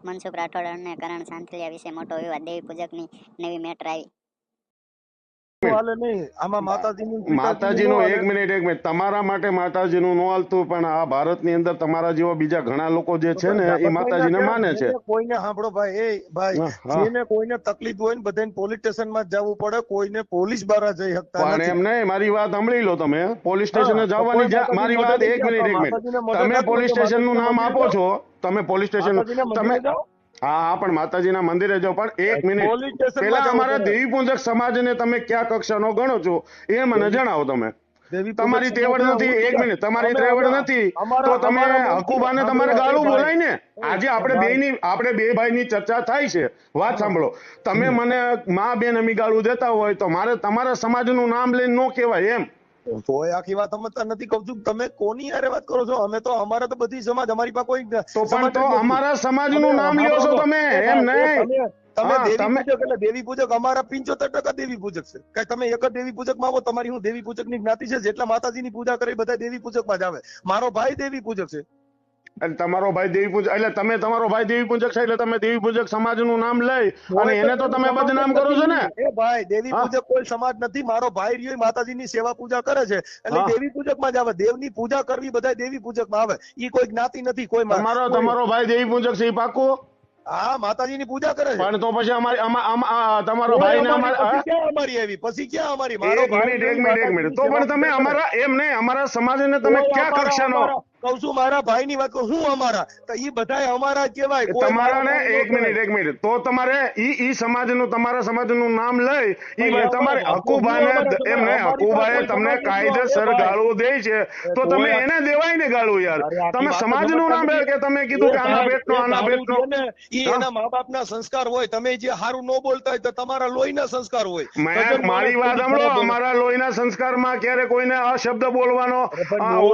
મનસુખ રાઠોડ અને કરણ સાંથલિયા વિશે મોટો વિવાદ, દેવી પૂજકની નવી મેટર આવી. હાલે નહીં આમાં માતાજીનું માતાજીનું એક મિનિટ તમારા માટે માતાજીનું ન હાલતું, પણ આ ભારતની અંદર તમારા જેવા બીજા ઘણા લોકો જે છે ને એ માતાજીને માને છે. કોઈને સાંભળો ભાઈ, એ ભાઈ જેને કોઈને તકલીફ હોય ને બધાને પોલીસ સ્ટેશન માં જવું પડે, કોઈને પોલીસ બારા જઈ શકતા પણ નથી. એમ નહીં, મારી વાત સાંભળી લો. તમે પોલીસ સ્ટેશને જવાની મારી વાત એક મિનિટ તમે પોલીસ સ્ટેશન નું નામ આપો છો, તમે પોલીસ સ્ટેશન તમે હા પણ માતાજીના મંદિરે જાઓ, પણ એક મિનિટ પેલા અમારા દેવી પૂજક સમાજને તમે કયા કક્ષાનો ગણો છો એ મને જણાવો. તમે તમારી તેવડ નથી, એક મિનિટ, તમારી તેવડ નથી તો તમે હકુબાને તમારે ગાળું બોલાય ને. આજે આપણે બે ભાઈની ચર્ચા થાય છે, વાત સાંભળો. તમે મને માં બેન અમી ગાળું દેતા હોય તો મારે તમારા સમાજનું નામ લઈને નો કહેવાય એમ. તોય આખી વાત સમજતા નથી. કહું છું તમે કોની હારે વાત કરો છો? અમે તો અમારા તો બધી સમાજ, અમારી પાસે કોઈ તો પણ તો અમારા સમાજનું નામ લ્યો છો તમે એમ નહીં. તમે દેવી પૂજક એટલે દેવી પૂજક અમારા 75% દેવી પૂજક છે. કઈ તમે એક જ દેવી પૂજક માં આવો? તમારી હું દેવી પૂજક ની જ્ઞાતિ છે, જેટલા માતાજીની પૂજા કરે બધા દેવી પૂજક માં જ આવે. મારો ભાઈ દેવી પૂજક છે. તમારો ભાઈ દેવી પૂજક એટલે તમે તમારો ભાઈ દેવી પૂજક છે એટલે તમે દેવી પૂજક સમાજનું નામ લઈ અને એને તો તમે બદનામ કરો છો ને. એ ભાઈ દેવી પૂજક કોઈ સમાજ નથી. મારો ભાઈ રહ્યો માતાજીની સેવા પૂજા કરે છે એટલે દેવી પૂજક માં જ આવે. દેવની પૂજા કરવી બધા દેવી પૂજક માં આવે. ઈ કોઈ જ્ઞાતિ નથી. કોઈ તમારો ભાઈ દેવી પૂજક છે એ પાકું? હા, માતાજીની પૂજા કરે છે. પણ તો પછી તમારો ભાઈ ને અમારી આવી પછી ક્યાં અમારી? મારો ભાઈ એક મિનિટ તો પણ તમે અમારા એમ નહીં, અમારા સમાજને તમે કયા કક્ષાનો કહું છું? મારા ભાઈ ની વાત હું અમારા તો ઈ બધા અમારા જ કહેવાય. તમારા ને એક મિનિટ તો તમારે ઈ સમાજનું તમારા સમાજનું નામ લઈ ઈ તમારે હકુબાને એમ નહીં, હકુબાએ તમને કાયદેસર ગાળું દે છે તો તમે એને દેવાય ને ગાળું યાર. તમે સમાજનું નામ કે તમે કીધું કે આના પેટનો ઈ એના મા બાપ ના સંસ્કાર હોય. તમે જે સારું ન બોલતા હોય તો તમારા લોહીના સંસ્કાર હોય. મારી વાત સાંભળો, અમારા લોહીના સંસ્કારમાં ક્યારે કોઈને અશબ્દ બોલવાનો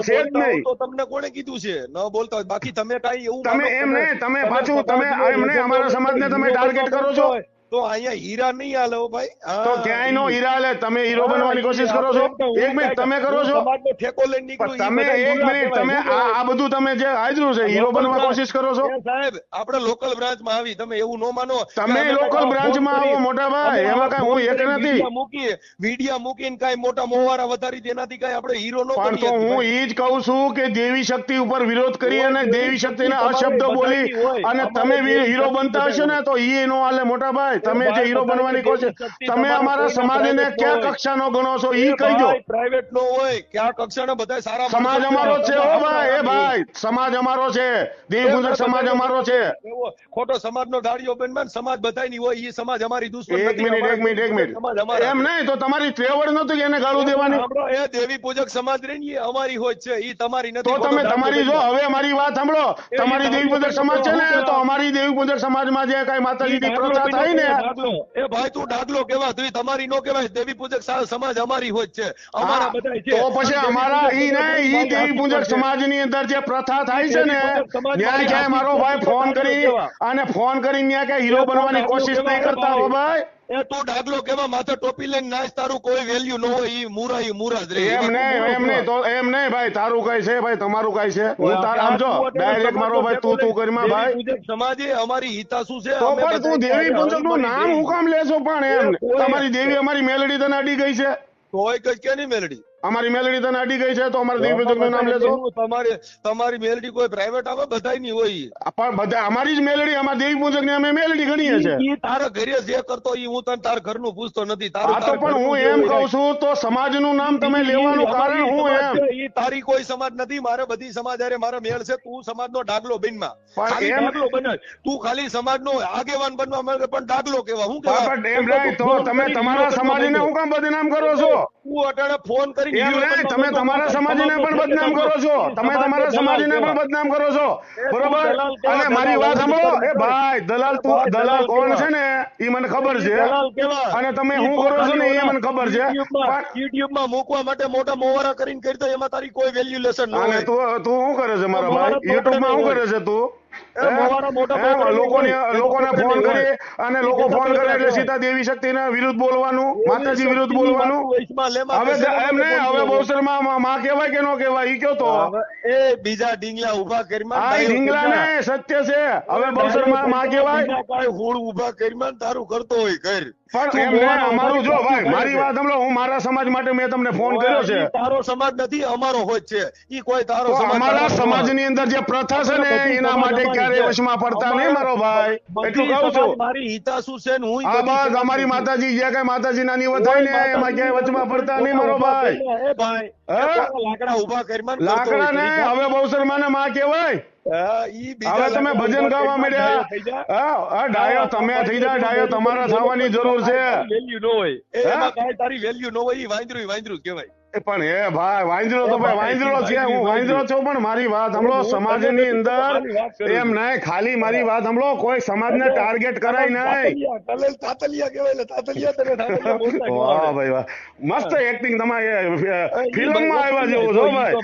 છે જ નહીં. તો તમને કોણે કીધું છે ન બોલતા હોય? બાકી તમે કઈ એવું તમે એમ નહીં, તમે પાછું તમે એમ નહીં અમારા સમાજને તમે ટાર્ગેટ કરો છો તો અહીંયા હીરા નહીં હાલે ભાઈ. તો ક્યાંય નો હીરા હાલે. તમે હીરો બનવાની કોશિશ કરો છો? એક મિનિટ તમે કરો છો? ઠેકો લઈને નીકળ્યું તમે એક મિનિટ તમે આ બધું તમે જે હાજરું છે હીરો બનવા કોશિશ કરો છો? સાહેબ આપણે લોકલ બ્રાન્ચ માં આવી, તમે એવું ન માનો. તમે લોકલ બ્રાન્ચ માં આવો મોટા ભાઈ, એમાં કઈ હું એક નથી. મૂકીએ વિડિયા મૂકીને કઈ મોટા મોવારા વધારી તેનાથી કઈ આપણે હીરો નો પણ તો હું ઈ જ કહું છું કે દેવી શક્તિ ઉપર વિરોધ કરી અને દેવી શક્તિને અશબ્દ બોલી અને તમે હીરો બનતા હશો ને તો ઈ નો હાલે મોટા ભાઈ. તમે જે હીરો બનવાની કોશિશ, તમે અમારા સમાજને કયા કક્ષાનો ગણો છો ઈ કહીજો. પ્રાઇવેટ નો હોય કયા કક્ષાનો? બધા સારા સમાજ અમારો છે હો ભાઈ. એ ભાઈ સમાજ અમારો છે, દેવી પૂજક સમાજ અમારો છે. ખોટો સમાજનો ધાડીઓ બનવાન સમાજ બધાની હોય. ઈ સમાજ અમારી દુશ્મન નથી. એક મિનિટ એમ નહીં તો તમારી ત્રેવડ નતું એને ગાળું દેવાની? એ દેવી પૂજક સમાજ રહી અમારી હોય છે, ઈ તમારી નથી. તો તમે તમારી જો હવે મારી વાત સાંભળો, તમારી દેવી પૂજક સમાજ છે ને તો અમારી દેવી પૂજક સમાજમાં જે કઈ માતાજીની પ્રથા થાય ને એ ભાઈ તું ડાગલો કેવા? તું તમારી નો કેવાય. દેવી પૂજક સમાજ અમારી હોય છે, અમારા બધા છે. તો પછી અમારા ઈ દેવી પૂજક સમાજની અંદર જે પ્રથા થાય છે ને ત્યાં ક્યાંય મારો ભાઈ ફોન કરી અને ફોન કરીને ત્યાં ક્યાંય હીરો બનવાની કોશિશ નહીં કરતા હો ભાઈ. એ તું ડાગલો કેવા? માથે ટોપી લઈને નાચ, તારું કોઈ વેલ્યુ ન હોય. ઈ મુરા જ રહે. એમ નહીં તો એમ નહીં ભાઈ, તારું કઈ છે ભાઈ, તમારું કઈ છે? હું તાર આમ જો ડાયરેક્ટ મારો ભાઈ તું કરીમાં ભાઈ સમાજે અમારી હિતા શું છે? તો પણ તું દેવી પૂજક નું નામ હું કામ લેશો? પણ એમ તમારી દેવી અમારી મેલડી તને અડી ગઈ છે? કોઈ કઈ કે નહીં મેલડી અમારી મેલડી તને અડી ગઈ છે તો અમારા દેવી પૂજક નું નામ લેશો? તમારી મેલડી કોઈ પ્રાઇવેટ આવે? બધાય ની હોય. પણ બધા અમારી જ મેલડી, અમારા દેવી પૂજક ની અમે મેલડી ગણીએ છે. ઈ તારા ઘરે જે કરતો ઈ હું તને તાર ઘરનું પૂછતો નથી. તારું તો પણ હું એમ કહું છું તો સમાજનું નામ તમે લેવાનું કારણ હું એમ? ઈ તારી કોઈ સમાજ નથી. મારે બધી સમાજ હારે મારે મેળ છે. તું સમાજનો ડાગલો બનવા ડાગલો બને. તું ખાલી સમાજનો આગેવાન બનવા માંગે પણ ડાગલો કેવા? હું કેવા? એમ નહીં તો તમે તમારા સમાજને હું કામ બદનામ કરો છો? તું અટાણે ફોન કરી એમ નહીં, તમે તમારા સમાજને પણ બદનામ કરો છો. તમે તમારા સમાજને પણ બદનામ કરો છો, બરોબર? અને મારી વાત સાંભળો. એ ભાઈ દલાલ કોણ છે ને એ મને ખબર છે અને તમે શું કરો છો ને એ મને ખબર છે. યુટ્યુબ માં મૂકવા માટે મોટા મોવારા કરીને કરતો એમાં તારી કોઈ વેલ્યુલેશન ન હોય. તું શું કરે છે મારા ભાઈ? યુટ્યુબ માં શું કરે છે તું? લોકોને ફોન કરી અને લોકો ફોન કરે એટલે સીધા દેવી શક્તિને વિરુદ્ધ બોલવાનું, માતાજી વિરુદ્ધ બોલવાનું. હવે એમ નહીં, હવે બહુસરમાં માં કહેવાય કે નો કહેવાય ઈ કયો તો. એ બીજા ડીંગલા ઉભા કરી આ ઢીંગલા ને સત્ય છે. હવે બહુસરમાં માં કહેવાય કાંઈ હોળ ઉભા કરી તારું કરતો હોય કર. પણ એમ નહીં, અમારું જો ભાઈ મારી વાત સાંભળો, હું મારા સમાજ માટે મેં તમને ફોન કર્યો છે. તારો સમાજ નથી, અમારો હોય છે. ઈ કોઈ તારો સમાજ, અમારા સમાજની અંદર જે પ્રથા છે ને એના માટે ક્યારેય વશમાં પડતા નહીં મારો ભાઈ, એટલું કહું છું. મારી હિતા શું છે ને હું આ બસ અમારી માતાજી જે કઈ માતાજીના નિવત થાય ને એમાં ક્યાંય વચમાં પડતા નહીં મારો ભાઈ. લાકડા ઉભા કરી લાકડા ને હવે બહુસરમાં ને માં કહેવાય. હવે તમે ભજન ગાવા માંડ્યા. ડાયો તમે થઈ જાય, ડાયો તમારા થવાની જરૂર છે. વેલ્યુ ન હોય એમાં કાંઈ તારી વેલ્યુ ન હોય. ઈ વાંદરું કહેવાય. પણ એ ભાઈ વાંદરો તો ભાઈ વાંદરો છે, હું વાંદરો છું, પણ મારી વાત સાંભળો. સમાજની અંદર એમ નહીં, ખાલી મારી વાત સાંભળો, કોઈ સમાજને ટાર્ગેટ કરાય નહીં. તાતલિયા કહેવાય, તાતલિયા. વાહ ભાઈ વાહ, મસ્ત એક્ટિંગ તમારે ફિલ્મમાં આવ્યા જેવું છો ભાઈ.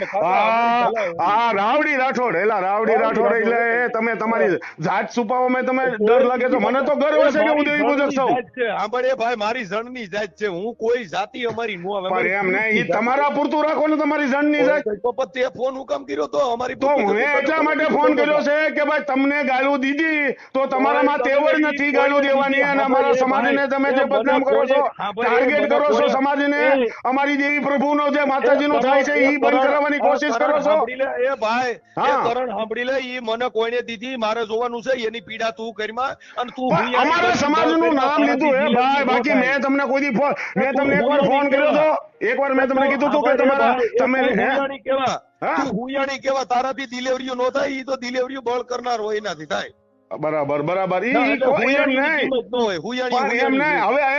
આ રાવડી રાઠોડ, એલા રાવડી રાઠોડ એટલે એ તમે તમારી જાત છુપાવવામાં તમે ડર લાગે તો મને તો ગર્વ છે કે હું દેવી પૂજક છું. સાંભળે ભાઈ, મારી જણની જાત છે, હું કોઈ જાતિ અમારી નો આવે. પણ એમ નહીં, તમારા પૂરતું રાખો ને તમારી જણની જાત. તો પછી ફોન હું કામ કર્યો તો અમારી? તો મેં એટલા માટે ફોન કર્યો છે કે ભાઈ તમને ગાળું દીધી તો તમારામાં તેવડ નથી ગાળું દેવાની, અને અમારા સમાજને તમે જે બદનામ કરો છો, ટાર્ગેટ કરો છો સમાજને, અમારી દેવી પ્રભુનો જે માતાજીનું થાય છે એ બંધ કરાવવાની કોશિશ કરો છો. એ ભાઈ કરણ સાંભળી લે, ઈ મને કોઈને દીધી, મારે જોવાનું છે એની પીડા તું કરીમાં. અને તું અમારા સમાજનું નામ લીધું એ ભાઈ, બાકી મેં તમને કોઈ દી ફોન, મેં તમને એકવાર ફોન કર્યો હતો, એકવાર મેં તમને કીધું હતું કે તમારા તમે હુયાણી કેવા તારાથી ડિલિવરીઓ નો થાય, ઈ તો ડિલિવરીઓ બળ કરનાર હોય એનાથી થાય. બરાબર બરાબર. એમ નહીં, હવે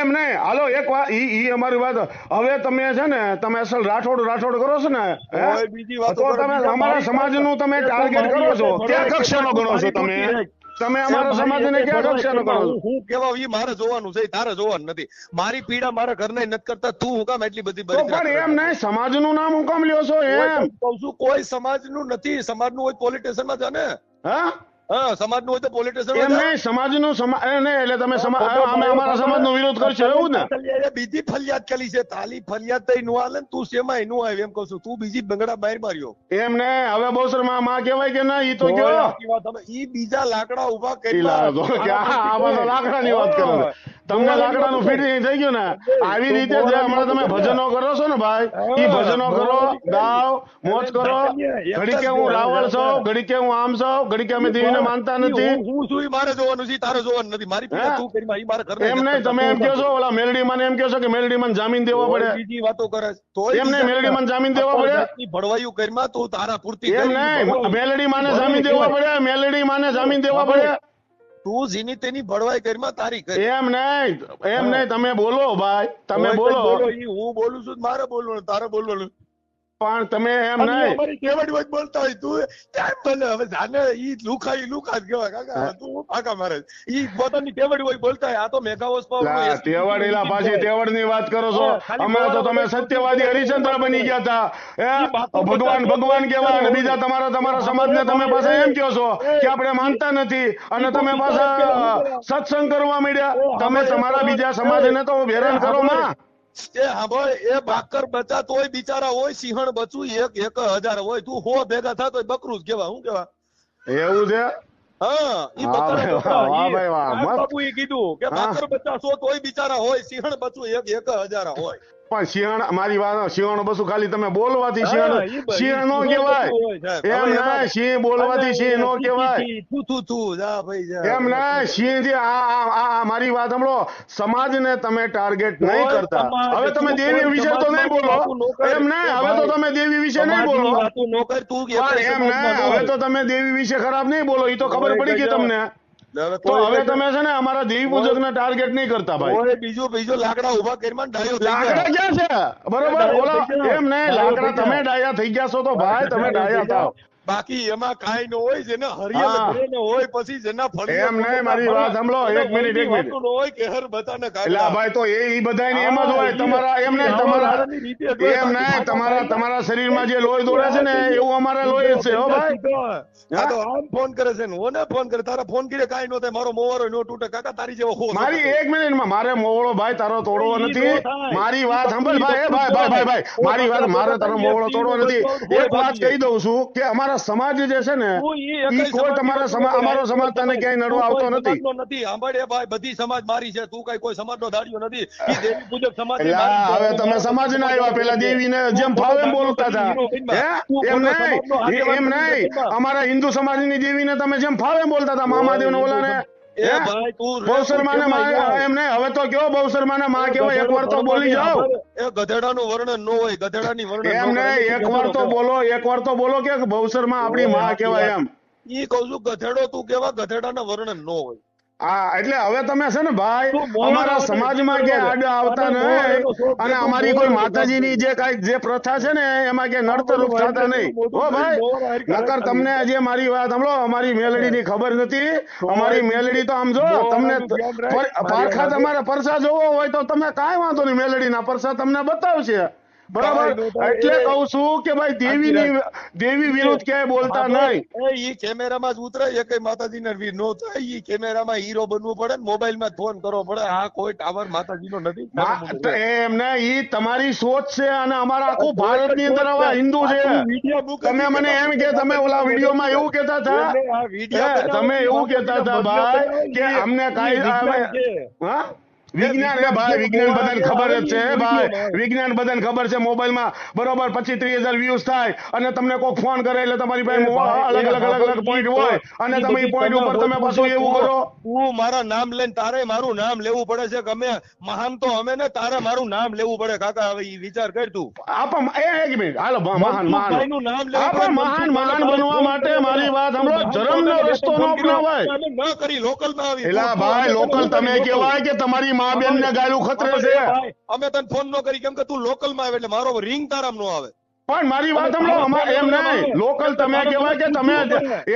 એમ નહીં, હાલો એક વાત ઈ અમારી વાત. હવે તમે છે ને તમે અસલ રાઠોડ કરો છો ને, તો તમે અમારા સમાજનું તમે ટાર્ગેટ કરો છો, ક્યાં કક્ષાનો ગણો છો તમે? તમે અમારા સમાજને ક્યાં કક્ષાનો ગણો છો? હું કેવા ઈ મારે જોવાનું છે, તારે જોવાનું નથી. મારી પીડા મારા ઘરના નથી કરતા, તું હું કામ એટલી બધી પણ એમ નહીં, સમાજનું નામ હું કામ લ્યો છો? એમ કહું છું, કોઈ સમાજનું નથી. સમાજનું હોય પોલિટિશિયન માં જાને. હા, સમાજનું હોય તો પોલિટિશિયન એમ નહીં, સમાજનું એટલે તમે અમે અમારા સમાજનો વિરોધ કરશો એવું ને? બીજી ફરિયાદ કરી છે, તાલી ફરિયાદ થઈ નું હાલે, તું શેમાં નું આવે એમ કહું છું. તું બીજી બંગડા બહાર માર્યો એમ ને. હવે બહુસરમાં માં કહેવાય કે ના? ઈ તો કયો ઈ બીજા લાકડા ઉભા કરી લાકડાની વાત કરો છો. તમને લાકડાનું ફિટિંગ થઈ ગયું ને. આવી રીતે જે હમણાં તમે ભજનો કરો છો ને ભાઈ, ઈ ભજનો કરો, ગાઓ, મોજ કરો. ઘડી કે હું રાવળ છું, ઘડી કે હું આમ છું, ઘડી કે અમે દેવીને માનતા નથી. હું શું મારે જોવાનું છે, તારે જોવાનું નથી. મારી પીડા તું કરી, ઈ મારે ઘરે. એમ નહીં, તમે એમ કહો છો ઓલા મેલડી માં એમ કહો છો કે મેલડી માં જામીન દેવા પડે. બીજી વાતો કરે તો એમ નહીં, મેલડી માં જામીન દેવા પડે. ભડવાયું કરીમાં તું તારા પૂરતી. એમ નહીં, મેલડી માને જામીન દેવા પડે, મેલડી માને જામીન દેવા પડે. તું જેની તેની ભડવાઈ કરીમાં તારી કરી. એમ નહીં, તમે બોલો ભાઈ, તમે બોલો. હું બોલું છું, મારે બોલવાનું, તારે બોલવાનું. પણ તમે એમ નહીં, અમારી કેવડી બોલતા હોય તું કેમ બોલે? હવે જાને ઈ લુખા જ કહેવાય કાકા, તું પાકા મારે. ઈ પોતાની કેવડી હોય બોલતા હોય. આ તો મેઘાવોસ તેવડેલા પાછી તેવડ ની વાત કરો છો. હમણાં તો તમે સત્યવાદી હરિશ્ચંદ્ર બની ગયા હતા, ભગવાન કેવા, અને બીજા તમારા સમાજને તમે પાછા એમ કહો છો કે આપણે માનતા નથી, અને તમે પાછા સત્સંગ કરવા માંડ્યા. તમે તમારા બીજા સમાજને તો હેરાન કરો માં. એ બાકર બચા તોય બિચારા હોય, સિંહણ બચવું 1,000 હોય. તું 100 ભેગા થતો હોય બકરું જ કેવા. હું કેવા એવું છે? બાપુએ કીધું કે બાકર બચા સો તોય બિચારા હોય, સિંહણ બચવું 1,000 હોય. પણ સિંહણ, મારી વાત, સિંહણ બસું ખાલી તમે બોલવાથી સિંહણ નો કહેવાય. એમ ના, સિંહ બોલવાથી સિંહ નો કહેવાય. એમ ના, સિંહ જે આ મારી વાત સાંભળો, સમાજને તમે ટાર્ગેટ નહીં કરતા. હવે તમે દેવી વિશે તો નહીં બોલો. એમ ના, હવે તો તમે દેવી વિશે નહીં બોલો. એમ ના, હવે તો તમે દેવી વિશે ખરાબ નહીં બોલો, એ તો ખબર પડી ગઈ તમને. તો હવે તમે છે ને અમારા દેવી પૂજક ને ટાર્ગેટ નહીં કરતા ભાઈ. બીજો લાકડા ઉભા કરી લાકડા ક્યાં છે? બરોબર, ઓલા એમ નહીં, લાકડા તમે ડાયા થઈ ગયા છો તો ભાઈ તમે ડાયા થાવ. બાકી એમાં કાંઈ ન હોય, જેને હરિયલ હા. ઘરે ન હોય, પછી જેના ફળિયા એમ નહીં, મારી વાત સાંભળો, એક મિનિટ, એક મિનિટ. ન હોય કે હર બધાને એટલે કાકા. ભાઈ તો એ બધાની એમ જ હા, હોય. તમારા એમ નહીં, હારાની રીતે જ હોય, એમ બાકી નહીં, કાકા તમારા શરીરમાં જે લોહી દોડે છે ને એવું અમારા લોહી જ છે હો ભાઈ. આ તો આમ ફોન કરે છે ને ઓને ફોન કરે, તારા ફોન કરે કાંઈ ન થાય, મારો મોવારો નો તૂટે કાકા, તારી જેવો હો મારી એક મિનિટમાં મારે મોવળો ભાઈ તારો તોડવો ઈ નથી. ન થાય. મારી વાત સાંભળ ભાઈ, એ ભાઈ ભાઈ ભાઈ ભાઈ મારી વાત, મારે તારો મોવળો તોડવો નથી. એક વાત કહી દઉં છું કે અમારા સમાજ જે છે ને ઈ કોઈ અમારો સમાજ તને ક્યાંય નડવા આવતો નથી. નથી સાંભળે ભાઈ, બધી સમાજ મારી છે, તું કઈ કોઈ સમાજનો દાડિયો નથી. ઈ દેવી પૂજક સમાજ એટલે હવે તમે સમાજ ના આવ્યા, પેલા દેવીને જેમ ફાવે એમ બોલતા હતા. એમ નહીં, એમ નહીં, અમારા હિન્દુ સમાજની દેવીને તમે જેમ ફાવે એમ બોલતા હતા. મહાદેવને ઓલાને બહુશર્માને એમ નહીં, હવે તો કયો બહુશર્માને માં કેવાય, એકવાર તો બોલી જાઓ. એ ગધેડાનું વર્ણન ન હોય, ગધેડાની વર્ણન એમ નહીં, એકવાર તો બોલો કે બહુશર્મા આપણી માં કેવાય એમ. ઈ કહું છું, ગધેડો તું કેવા, ગધેડાના વર્ણન ન હોય. હા, એટલે હવે તમે છે ને ભાઈ અમારા સમાજમાં કે આડા આવતા નહીં, અને અમારી કોઈ માતાજીની જે પ્રથા છે ને એમાં કે નડતરૂપ થતા નહીં હો ભાઈ. નકર તમને જે મારી વાત સાંભળો, અમારી મેલડીની ખબર નથી. અમારી મેલડી તો આમ જો તમને પારખા તમારે પરસા જોવો હોય તો તમે કાંઈ વાંધો નહીં, મેલડીના પરસા તમને બતાવશે. બરાબર, એટલે કહું છું કે ભાઈ દેવી વિરુદ્ધ ક્યાંય બોલતા નહીં. ઈ કેમેરામાં જ ઉતરે, એ કઈ માતાજીને વીર નો થાય. ઈ કેમેરામાં હીરો બનવું પડે ને મોબાઈલમાં ફોન કરવો પડે. આ કોઈ ટાવર માતાજીનો નથી. એમને ઈ તમારી સોચ છે, અને અમારા આખું ભારતની અંદર આવા હિન્દુ છે. તમે મને એમ કે તમે ઓલા વિડીયોમાં એવું કેતા હતા, તમે એવું કેતા હતા ભાઈ કે અમને કાંઈ હા વિજ્ઞાન, એ ભાઈ વિજ્ઞાન બધાને ખબર જ છે ભાઈ, વિજ્ઞાન બધાને ખબર છે. મોબાઈલમાં બરોબર 25-30,000 વ્યૂઝ થાય અને તમને કોઈ ફોન કરે એટલે તમારી પાસે અલગ પોઈન્ટ હોય, અને તમે એ પોઈન્ટ ઉપર તમે પાછું એવું કરો. તું મારા નામ લઈને તારે મારું નામ લેવું પડે છે, ગમે મહાન તો અમે ને, તારે મારું નામ લેવું પડે કાકા. હવે ઈ વિચાર કર તું. એક મિનિટ હાલો, મહાન બનવા માટે મારી વાત સાંભળો, ધર્મનો રસ્તો ન અપનાવાય. ન કરી લોકલમાં આવી. એલા ભાઈ લોકલ તમે કહેવાય કે તમારી મા બેન ને ગાયું ખતરે છે. અમે તને ફોન ન કરી કેમ કે તું લોકલ માં આવે, એટલે મારો રિંગ તારામ નો આવે. પણ મારી વાત સાંભળો, એમ નહીં, લોકલ તમે કહેવાય કે તમે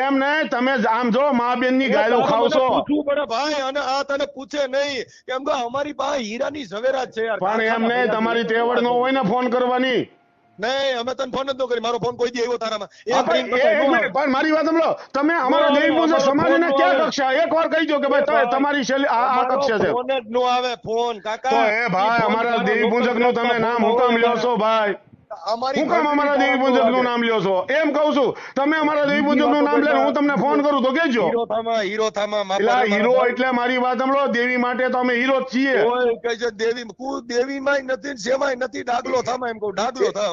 એમ નહીં, તમે આમ જો મા બેન ની ગાયું ખાવશો. પૂછવું પડે ભાઈ, અને આ તને પૂછે નહીં કેમ કે અમારી પાસે હીરાની ઝવેરાત છે યાર. પણ એમ નહીં, તમારી તેવડ ન હોય ને ફોન કરવાની. નહીં, અમે તને ફોન જ ન કરી. મારો ફોન કોઈ દી આવ્યો તારામાં? પણ મારી વાત સાંભળો, તમે અમારા દેવી પૂજક સમાજને ક્યાં કક્ષા, એકવાર કહી દો કે ભાઈ તમારી શૈલી આ કક્ષા છે. ફોન જ ન આવે ફોન કાકા. તો એ ભાઈ અમારા દેવી પૂજક નું તમે નામ હુકમ લ્યો છો ભાઈ? હું કામ અમારા દેવી પૂજક નું નામ લ્યો છો? એમ કઉ છું, તમે અમારા દેવી પૂજક નું નામ લઈને હું તમને ફોન કરું તો કેજો. હીરો એટલે મારી વાત સાંભળો, દેવી માટે તો અમે હીરો જ છીએ. દેવી માં નથી, સેવાય નથી, ડાગલો થામા એમ કહું, ડાગલો થા.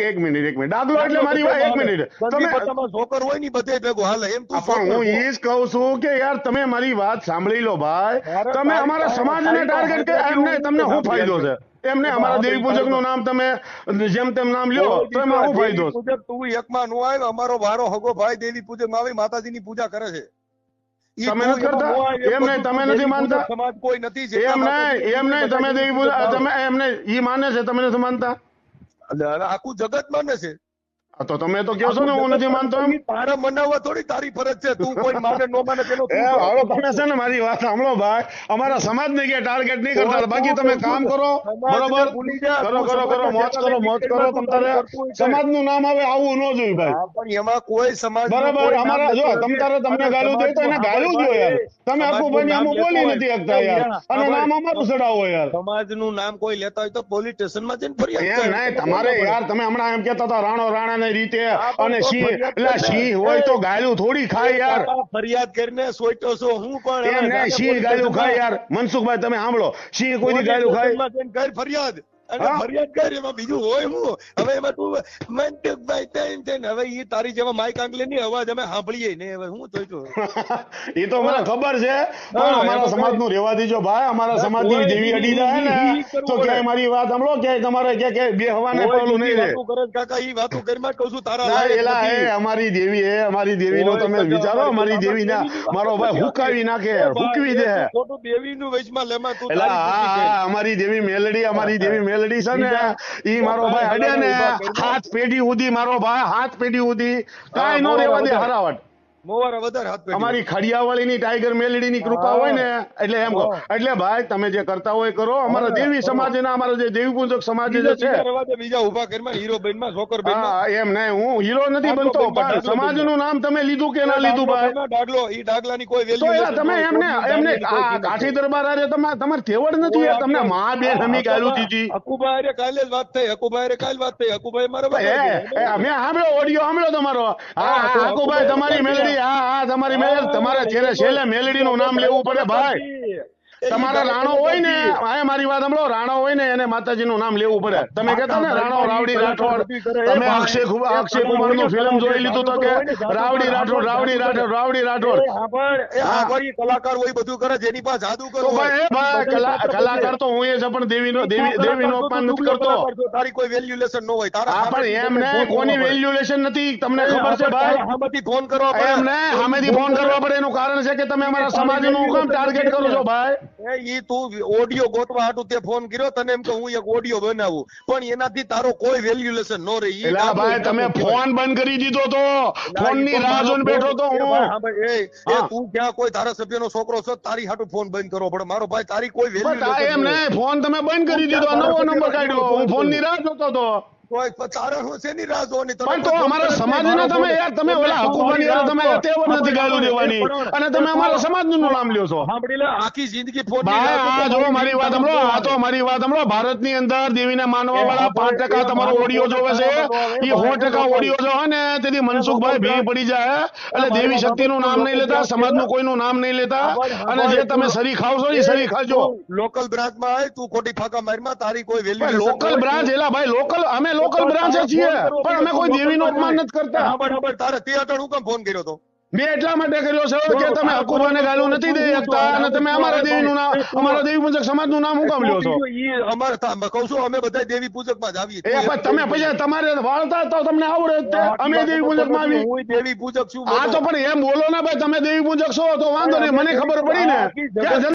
એક મિનિટ ડાગલો એટલે મારી વાત, એક મિનિટ. તમે છોકર હોય ને બધે ભેગું હાલે એમ તું. પણ હું એ જ કહું છું કે યાર તમે મારી વાત સાંભળી લો ભાઈ. તમે અમારા સમાજને ટાર્ગેટ કે એમને તમને શું ફાયદો છે? એમને અમારા દેવી પૂજક નું નામ તમે જેમ તેમ નામ લ્યો તો એમાં શું ફાયદો? તું એકમાં નો આવે, અમારો વારો હગો ભાઈ દેવી પૂજક માં આવી માતાજીની પૂજા કરે છે. તમે નથી કરતા? એમ નહીં, તમે નથી માનતા? સમાજ કોઈ નથી. એમ નહીં, તમે દેવી પૂજા તમે એમ નહીં, ઈ માને છે, તમે નથી માનતા? આખું જગત માને છે. તો તમે તો કહો છો ને હું નથી માનતો એમ. તારા મનાવવા થોડી તારી ફરજ છે. તું કોઈ માને ન માને તેનો હવે તમે છે ને મારી વાત સાંભળો ભાઈ, અમારા સમાજને કે ટાર્ગેટ નહીં કરતા. બાકી તમે કામ કરો, બરોબર, કરો મોજ કરો. તમારે સમાજનું નામ આવે આવું ન જોયું ભાઈ. પણ એમાં કોઈ સમાજ બરાબર, અમારા જો તમને ગાલું દે તો એને ગાલું જો યાર. તમે અકુભાઈ નામ બોલી નથી શકતા યાર, અને નામ અમારું ચડાવો યાર. સમાજનું નામ કોઈ લેતા હોય તો પોલીસ સ્ટેશનમાં જઈને ફરિયાદ. નહીં, તમારે યાર તમે હમણાં એમ કેતા હતા રાણા રીતે, અને સિંહ એટલે સિંહ હોય તો ગાયું થોડી ખાય યાર. ફરિયાદ કરીને સોઈટો છો હું પણ એમ નહીં, સિંહ ગાયું ખાય યાર. મનસુખભાઈ તમે સાંભળો, સિંહ કોઈ દી ગાયું ખાય? ફરિયાદ અને ફરિયાદ કરી, એમાં બીજું હોય હું? હવે એમાં તું મનસુખભાઈ તેન હવે ઈ તારી જેવા માઈક આંગલી ની અવાજ અમે સાંભળીએ ને. હવે હું તો એ તો મને ખબર છે, પણ અમારા સમાજ નું રેવા દીજો ભાઈ. અમારા સમાજ ની દેવી અડી જાય ને તો ક્યાંય મારી વાત સાંભળો, ક્યાંય તમારે ક્યાંય બે હવાને પેલું નહીં રહે. કાકા ઈ વાતો કરી કહું છું તારા એલા એ અમારી દેવી એ અમારી દેવી નો તમે વિચારો. અમારી દેવી ના મારો ભાઈ હુકાવી નાખે, હુકવી દે. દેવી નું વચમાં લેમાં તું. અમારી દેવી મેલડી, અમારી દેવી મેલડી મેલડી છે ને ઈ મારો ભાઈ અડે ને હાથ પેઢી સુધી મારો ભાઈ હાથ પેઢી સુધી કાંઈ નો રહેવા દે હરાવટ. મોવારા વધારે હાથ પેઢી. અમારી ખડિયાવાળીની ટાઈગર મેલડીની કૃપા હોય ને એટલે એમ કહો. એટલે ભાઈ તમે જે કરતા હોય કરો. અમારા દેવી સમાજના અમારા જે દેવી પૂજક સમાજ જે છે બીજા ઉભા કરીમાં હીરો બેનમાં છોકર બેનમાં. હા એમ નહીં હું હીરો નથી બનતો પણ સમાજનું નામ તમે લીધું કે ના લીધું ભાઈ ડાગલો ઈ ડાગલાની કોઈ તો વેલ્યુ યાર તમે એમને આ કાઠી દરબાર આરે તમારે તેવડ નથી યાર. તમને મા બેન હમી ગાલું દીધી. હકુભાઈ હારે કાલે જ વાત થઈ. હકુભાઈ હારે કાલે વાત થઈ. હકુભાઈ મારા મેં સાંભળ્યો ઓડિયો સાંભળ્યો તમારો. હા હકુભાઈ તમારી મેલડી હા તમારી મેલડી તમારે છેલ્લે મેલડી નું નામ લેવું પડે ભાઈ. તમારા રાણો હોય ને આ મારી વાત સાંભળો રાણો હોય ને એને માતાજી નું નામ લેવું પડે. તમે કહેતા ને રાણો રાવડી રાઠોડ તમે અક્ષય કુમાર નું ફિલ્મ જોઈ લીધું તો કે રાવડી રાઠોડ કલાકાર હોય બધું કરે જેની પાસે જાદુ કરો. કલાકાર તો હું એ છે પણ દેવીનો અપમાન નથી કરતો. તારી કોઈ વેલ્યુલેશન ન હોય. તારા પણ એમ ને કોની વેલ્યુલેશન નથી તમને ખબર છે ભાઈ. સામેથી ફોન કરવા પડે. એમ ને સામેથી ફોન કરવા પડે એનું કારણ છે કે તમે અમારા સમાજનું કામ ટાર્ગેટ કરો છો ભાઈ. ઈ તું ઓડિયો ગોતવા હાટુ તે ફોન કર્યો તને એમ કે હું એક ઓડિયો બનાવું પણ એનાથી તારો કોઈ વેલ્યુલેશન ન રહે. એલા ભાઈ તમે ફોન બંધ કરી દીધો તો ફોન ની રાહ જોઈને બેઠો તો હું. તું ક્યાં કોઈ ધારાસભ્યનો છોકરો છો તારી હાટુ ફોન બંધ કરવો પડે મારો ભાઈ. તારી કોઈ વેલ્યુલેશન એમ નહીં ફોન તમે બંધ કરી દીધો નવો નંબર કાઢ્યો હું ફોન ની રાહ જોતો તો. પણ તો અમારા સમાજના તમે યાર તમે ઓલા હકુમાની યાર તમે તેવડ નથી ગાળું દેવાની અને તમે અમારા સમાજનું નામ લ્યો છો. આખી જિંદગી આ જો મારી વાત સાંભળો આ તો મારી વાત સાંભળો. ભારતની અંદર દેવીને માનવા વાળા 5% તમારો ઓડિયો જોવે છે એ 100% ઓડિયો જો હે ને તેથી મનસુખભાઈ ભી પડી જાય એટલે દેવી શક્તિનું નામ નહીં લેતા સમાજનું કોઈનું નામ નહીં લેતા અને જે તમે સરી ખાવ છો એ સરી ખાજો. લોકલ બ્રાન્ચમાં આય તું ખોટી ફાકા મારમાં તારી કોઈ વેલ્યુ. લોકલ બ્રાન્ચ એલા ભાઈ લોકલ અમે લોકલ બ્રાન્ચ છીએ પણ અમે કોઈ દેવીનું અપમાન નથી કરતા. તારે તે અટણ હું કેમ ફોન કર્યો તો? મેં એટલા માટે કર્યો છે કે તમે હકુબાને ગાલું નથી દઈ શકતા અને તમે અમારા દેવીનું નામ અમારા દેવી પૂજક સમાજનું નામ હું કામ લ્યો છો? અમારે કહું છું અમે બધા દેવી પૂજકમાં જ આવીએ. તમે પછી તમારે વાળતા તો તમને આવડે જ અમે દેવી પૂજકમાં આવી. હું દેવી પૂજક છું. હા તો પણ એમ બોલો ને ભાઈ તમે દેવી પૂજક છો તો વાંધો નહીં મને ખબર પડી ને.